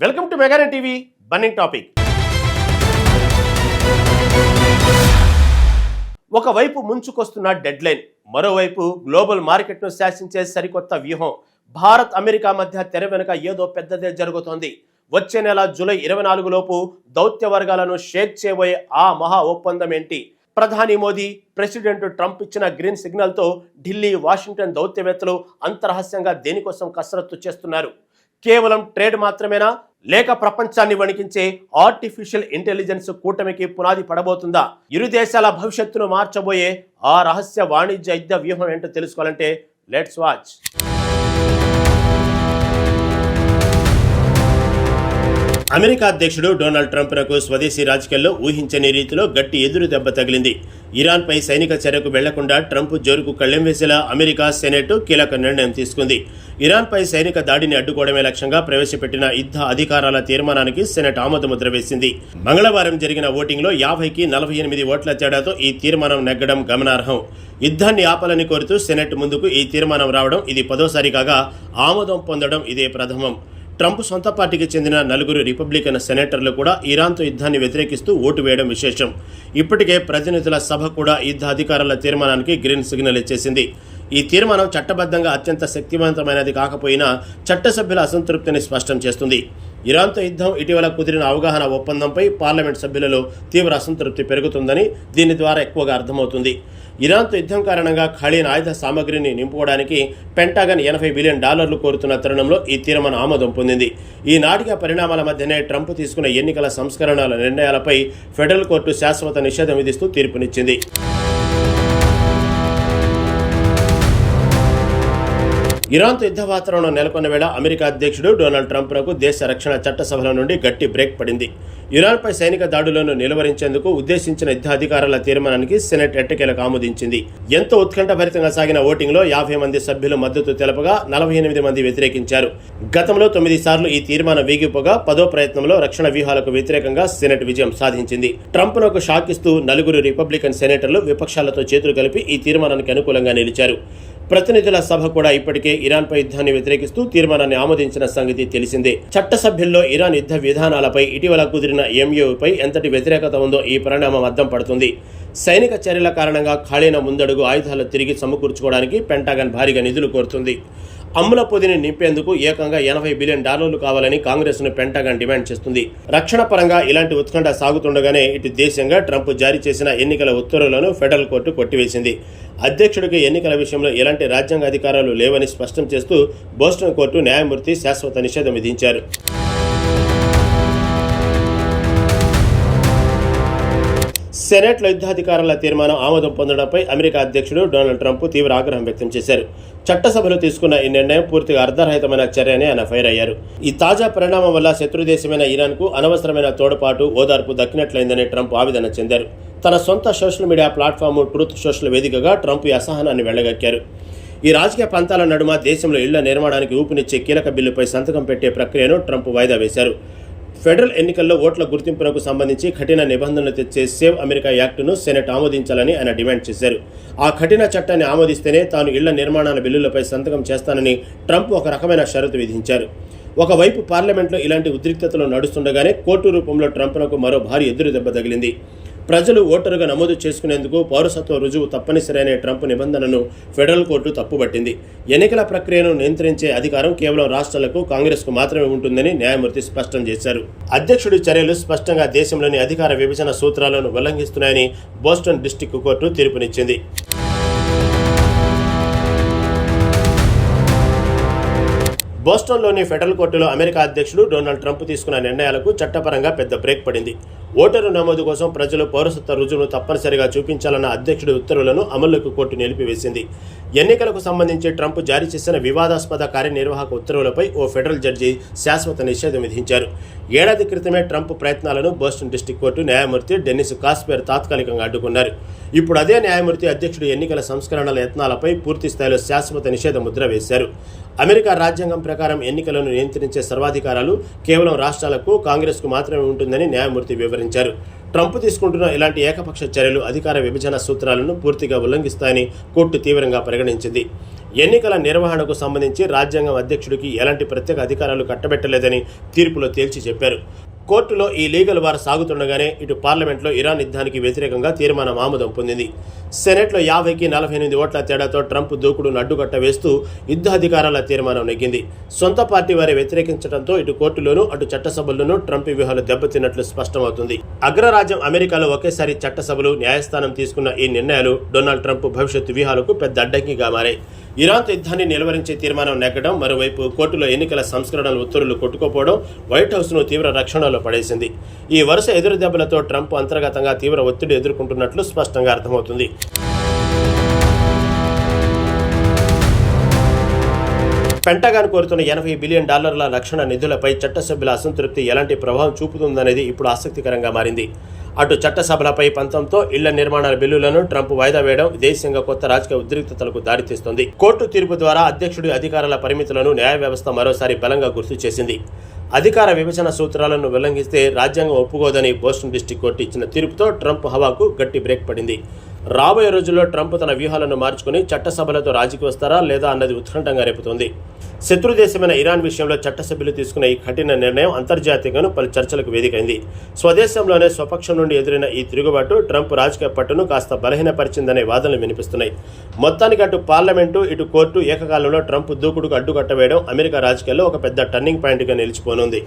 Welcome to మెగానే TV burning topic. ఒకవైపు ముంచుకొస్తున్న డెడ్ లైన్, మరోవైపు గ్లోబల్ మార్కెట్ను శాసించే సరికొత్త వ్యూహం. భారత్ అమెరికా మధ్య తెర వెనుక ఏదో పెద్దదే జరుగుతోంది. వచ్చే నెల జూలై 24 లోపు దౌత్య వర్గాలను షేక్ చేయబోయే ఆ మహా ఒప్పందం ఏంటి? ప్రధాని మోదీ, ప్రెసిడెంట్ ట్రంప్ ఇచ్చిన గ్రీన్ సిగ్నల్ తో ఢిల్లీ, వాషింగ్టన్ దౌత్యవేత్తలు అంతరహస్యంగా దేనికోసం కసరత్తు చేస్తున్నారు? కేవలం ట్రేడ్ మాత్రమేనా, లేక ప్రపంచాన్ని వణికించే ఆర్టిఫిషియల్ ఇంటెలిజెన్స్ కూటమికి పునాది పడబోతుందా? ఇరు దేశాల భవిష్యత్తును మార్చబోయే ఆ రహస్య వాణిజ్య యుద్ధ వ్యూహం ఏంటో తెలుసుకోవాలంటే లెట్స్ వాచ్. అమెరికా అధ్యక్షుడు డొనాల్డ్ ట్రంప్కు స్వదేశీ రాజకీయాల్లో ఊహించని రీతిలో గట్టి ఎదురు దెబ్బ తగిలింది. ఇరాన్పై సైనిక చర్యకు వెళ్లకుండా ట్రంప్ జోరుకు కళ్లెం వేసేలా అమెరికా సెనెట్ కీలక నిర్ణయం తీసుకుంది. ఇరాన్పై సైనిక దాడిని అడ్డుకోవడమే లక్ష్యంగా ప్రవేశపెట్టిన యుద్ధ అధికారాల తీర్మానానికి సెనెట్ ఆమోదముద్ర వేసింది. మంగళవారం జరిగిన ఓటింగ్లో 50కి 48 ఓట్ల తేడాతో ఈ తీర్మానం నెగ్గడం గమనార్హం. యుద్ధాన్ని ఆపాలని కోరుతూ సెనెట్ ముందుకు ఈ తీర్మానం రావడం ఇది 10వ కాగా ఆమోదం పొందడం ఇదే ప్రథమం. ట్రంప్ సొంత పార్టీకి చెందిన 4 రిపబ్లికన్ సెనేటర్లు కూడా ఇరాన్తో యుద్ధాన్ని వ్యతిరేకిస్తూ ఓటు వేయడం విశేషం. ఇప్పటికే ప్రతినిధుల సభ కూడా యుద్ధ అధికారుల తీర్మానానికి గ్రీన్ సిగ్నల్ ఇచ్చేసింది. ఈ తీర్మానం చట్టబద్ధంగా అత్యంత శక్తివంతమైనది కాకపోయినా చట్టసభ్యుల అసంతృప్తిని స్పష్టం చేస్తుంది. ఇరాన్తో యుద్ధం, ఇటీవల కుదిరిన అవగాహన ఒప్పందంపై పార్లమెంట్ సభ్యులలో తీవ్ర అసంతృప్తి పెరుగుతుందని దీని ద్వారా ఎక్కువగా అర్థమవుతుంది. ఇరాన్తో యుద్ధం కారణంగా ఖాళీన ఆయుధ సామగ్రిని నింపుకోవడానికి పెంటాగన్ $80 బిలియన్ కోరుతున్న తరుణంలో ఈ తీర్మానం ఆమోదం పొందింది. ఈ నాటిక పరిణామాల మధ్యనే ట్రంప్ తీసుకున్న ఎన్నికల సంస్కరణల నిర్ణయాలపై ఫెడరల్ కోర్టు శాశ్వత నిషేధం విధిస్తూ తీర్పునిచ్చింది. ఇరాన్తో యుద్ధ వాతావరణం నెలకొన్న వేళ అమెరికా అధ్యక్షుడు డొనాల్డ్ ట్రంప్కు దేశ రక్షణ చట్టసభల నుండి గట్టి బ్రేక్ పడింది. ఇరాన్పై సైనిక దాడులను నిలువరించేందుకు ఉద్దేశించిన యుద్ధ అధికారాల తీర్మానానికి సెనెట్ ఎట్టకేలకు ఆమోదించింది. ఎంతో ఉత్కంఠభరితంగా సాగిన ఓటింగ్లో 50 మంది సభ్యులు మద్దతు తెలపగా 48 మంది వ్యతిరేకించారు. గతంలో 9 సార్లు ఈ తీర్మానం వీగిపోగా 10వ ప్రయత్నంలో రక్షణ వ్యూహాలకు వ్యతిరేకంగా సెనెట్ విజయం సాధించింది. ట్రంప్కు షాక్ ఇస్తూ 4 రిపబ్లికన్ సెనేటర్లు విపక్షాలతో చేతులు కలిపి ఈ తీర్మానానికి అనుకూలంగా నిలిచారు. ప్రతినిధుల సభ కూడా ఇప్పటికే ఇరాన్పై యుద్ధాన్ని వ్యతిరేకిస్తూ తీర్మానాన్ని ఆమోదించిన సంగతి తెలిసిందే. చట్టసభ్యుల్లో ఇరాన్ యుద్ధ విధానాలపై ఇటీవల కుదిరిన ఎంయూపై ఎంతటి వ్యతిరేకత ఉందో ఈ పరిణామం అద్దం పడుతుంది. సైనిక చర్యల కారణంగా ఖాళీన ముందడుగు ఆయుధాలు తిరిగి సమకూర్చుకోవడానికి పెంటాగన్ భారీగా నిధులు కోరుతుంది. అమ్ముల పొదిని నింపేందుకు ఏకంగా $80 బిలియన్ కావాలని కాంగ్రెస్ ను పెంటాగన్ డిమాండ్ చేస్తుంది. రక్షణ పరంగా ఇలాంటి ఉత్కంఠ సాగుతుండగానే ఇటు దేశంగా ట్రంప్ జారీ చేసిన ఎన్నికల ఉత్తర్వులను ఫెడరల్ కోర్టు కొట్టివేసింది. అధ్యక్షుడికి ఎన్నికల విషయంలో ఎలాంటి రాజ్యాంగ అధికారాలు లేవని స్పష్టం చేస్తూ బోస్టన్ కోర్టు న్యాయమూర్తి శాశ్వత నిషేధం విధించారు. సెనెట్లో యుద్ధాధికారుల తీర్మానం ఆమోదం పొందడంపై అమెరికా అధ్యక్షుడు డొనాల్డ్ ట్రంప్ తీవ్ర ఆగ్రహం వ్యక్తం చేశారు. చట్టసభలు తీసుకున్న ఈ నిర్ణయం పూర్తిగా అర్ధరహితమైన చర్యని ఆయన ఫైర్ అయ్యారు. ఈ తాజా పరిణామం వల్ల శత్రుదేశమైన ఇరాన్కు అనవసరమైన తోడ్పాటు, ఓదార్పు దక్కినట్లయిందని ట్రంప్ ఆవేదన చెందారు. తన సొంత social media platform truth social వేదికగా ట్రంప్ ఈ అసహనాన్ని వెళ్లగక్కారు. ఈ రాజకీయ పంతాల నడుమ దేశంలో ఇళ్ల నిర్మాణానికి ఊపునిచ్చే కీలక బిల్లుపై సంతకం పెట్టే ప్రక్రియను ట్రంప్ వాయిదా వేశారు. ఫెడరల్ ఎన్నికల్లో ఓట్ల గుర్తింపునకు సంబంధించి కఠిన నిబంధనలు తెచ్చే సేవ్ అమెరికా యాక్టును సెనెట్ ఆమోదించాలని ఆయన డిమాండ్ చేశారు. ఆ కఠిన చట్టాన్ని ఆమోదిస్తేనే తాను ఇళ్ల నిర్మాణాల బిల్లులపై సంతకం చేస్తానని ట్రంప్ ఒక రకమైన షరతు విధించారు. ఒకవైపు పార్లమెంట్లో ఇలాంటి ఉద్రిక్తతలు నడుస్తుండగానే కోర్టు రూపంలో ట్రంప్కు మరో భారీ ఎదురు దెబ్బ తగిలింది. ప్రజలు ఓటరుగా నమోదు చేసుకునేందుకు పౌరసత్వ రుజువు తప్పనిసరి అనే ట్రంప్ నిబంధనను ఫెడరల్ కోర్టు తప్పుపట్టింది. ఎన్నికల ప్రక్రియను నియంత్రించే అధికారం కేవలం రాష్ట్రాలకు, కాంగ్రెస్కు మాత్రమే ఉంటుందని న్యాయమూర్తి స్పష్టం చేశారు. అధ్యక్షుడి చర్యలు స్పష్టంగా దేశంలోని అధికార విభజన సూత్రాలను ఉల్లంఘిస్తున్నాయని బోస్టన్ డిస్టిక్ కోర్టు తీర్పునిచ్చింది. బోస్టన్లోని ఫెడరల్ కోర్టులో అమెరికా అధ్యక్షుడు డొనాల్డ్ ట్రంప్ తీసుకున్న నిర్ణయాలకు చట్టపరంగా పెద్ద బ్రేక్ పడింది. ఓటరు నమోదు కోసం ప్రజలు పౌరసత్వ రుజువును తప్పనిసరిగా చూపించాలన్న అధ్యక్షుడి ఉత్తర్వులను అమలుకు కోర్టు నిలిపివేసింది. ఎన్నికలకు సంబంధించి ట్రంప్ జారీ చేసిన వివాదాస్పద కార్యనిర్వాహక ఉత్తర్వులపై ఓ ఫెడరల్ జడ్జి శాశ్వత నిషేధం విధించారు. ఏడాది క్రితమే ట్రంప్ ప్రయత్నాలను బోస్టన్ డిస్టిక్ కోర్టు న్యాయమూర్తి డెన్నిస్ కాస్పర్ తాత్కాలికంగా అడ్డుకున్నారు. ఇప్పుడు అదే న్యాయమూర్తి అధ్యక్షుడు ఎన్నికల సంస్కరణల యత్నాలపై పూర్తి స్థాయిలో శాశ్వత నిషేధ ముద్ర వేశారు. అమెరికా రాజ్యాంగం ప్రకారం ఎన్నికలను నియంత్రించే సర్వాధికారాలు కేవలం రాష్ట్రాలకు, కాంగ్రెస్కు మాత్రమే ఉంటుందని న్యాయమూర్తి వివరించారు. ట్రంప్ తీసుకుంటున్న ఇలాంటి ఏకపక్ష చర్యలు అధికార విభజన సూత్రాలను పూర్తిగా ఉల్లంఘిస్తాయని కోర్టు తీవ్రంగా పరిగణించింది. ఎన్నికల నిర్వహణకు సంబంధించి రాజ్యాంగం అధ్యక్షుడికి ఎలాంటి ప్రత్యేక అధికారాలు కట్టబెట్టలేదని తీర్పులో తేల్చి చెప్పారు. కోర్టులో ఈ లీగల్ వార్ సాగుతుండగానే ఇటు పార్లమెంట్లో ఇరాన్ యుద్ధానికి వ్యతిరేకంగా తీర్మానం ఆమోదం పొందింది. సెనెట్లో 50కి 48 ఓట్ల తేడాతో ట్రంప్ దూకుడును అడ్డుకట్ట వేస్తూ యుద్ధాధికారాల తీర్మానం నెగ్గింది. సొంత పార్టీ వారి వ్యతిరేకించడంతో ఇటు కోర్టులోనూ అటు చట్టసభల్లోనూ ట్రంప్ వ్యూహాలు దెబ్బతిన్నట్లు స్పష్టమవుతుంది. అగ్రరాజ్యం అమెరికాలో ఒకేసారి చట్టసభలు, న్యాయస్థానం తీసుకున్న ఈ నిర్ణయాలు డొనాల్డ్ ట్రంప్ భవిష్యత్తు వ్యూహాలకు పెద్ద అడ్డంకిగా మారాయి. ఇరాన్తో యుద్ధాన్ని నిలువరించే తీర్మానం నెగ్గడం, మరోవైపు కోర్టులో ఎన్నికల సంస్కరణల ఉత్తర్వులు కొట్టుకోపోవడం వైట్ హౌస్ను తీవ్ర రక్షణలో పడేసింది. ఈ వరుస ఎదురు దెబ్బలతో ట్రంప్ అంతర్గతంగా తీవ్ర ఒత్తిడి ఎదుర్కొంటున్నట్లు స్పష్టంగా అర్థమవుతుంది. పెంటగాన్ కోరుతున్న $80 బిలియన్ రక్షణ నిధులపై చట్టసభ్యుల అసంతృప్తి ఎలాంటి ప్రభావం చూపుతుందనేది ఇప్పుడు ఆసక్తికరంగా మారింది. అటు చట్టసభలపై పంతంతో ఇళ్ల నిర్మాణాల బిల్లులను ట్రంప్ వాయిదా వేయడం దేశీయంగా కొత్త రాజకీయ ఉద్రిక్తతలకు దారితీస్తుంది. కోర్టు తీర్పు ద్వారా అధ్యక్షుడి అధికారాల పరిమితులను న్యాయ వ్యవస్థ మరోసారి బలంగా గుర్తు చేసింది. అధికార విభజన సూత్రాలను ఉల్లంఘిస్తే రాజ్యాంగం ఒప్పుకోదని బోస్టన్ డిస్ట్రిక్ట్ కోర్టు ఇచ్చిన తీర్పుతో ట్రంప్ హవాకు గట్టి బ్రేక్ పడింది. రాబోయే రోజుల్లో ట్రంప్ తన వ్యూహాలను మార్చుకుని చట్టసభలతో రాజీకి వస్తారా లేదా అన్నది ఉత్కంఠంగా రేపుతోంది. శత్రు దేశమైన ఇరాన్ విషయంలో చట్టసభ్యులు తీసుకున్న ఈ కఠిన నిర్ణయం అంతర్జాతీయంగానూ పలు చర్చలకు వేదికైంది. స్వదేశంలోనే స్వపక్షం నుండి ఎదురైన ఈ తిరుగుబాటు ట్రంప్ రాజకీయ పట్టును కాస్త బలహీనపరిచిందనే వాదనలు వినిపిస్తున్నాయి. మొత్తానికి అటు పార్లమెంటు, ఇటు కోర్టు ఏకకాలంలో ట్రంప్ దూకుడుకు అడ్డుకట్టవేయడం అమెరికా రాజకీయాల్లో ఒక పెద్ద టర్నింగ్ పాయింట్గా నిలిచిపోనుంది.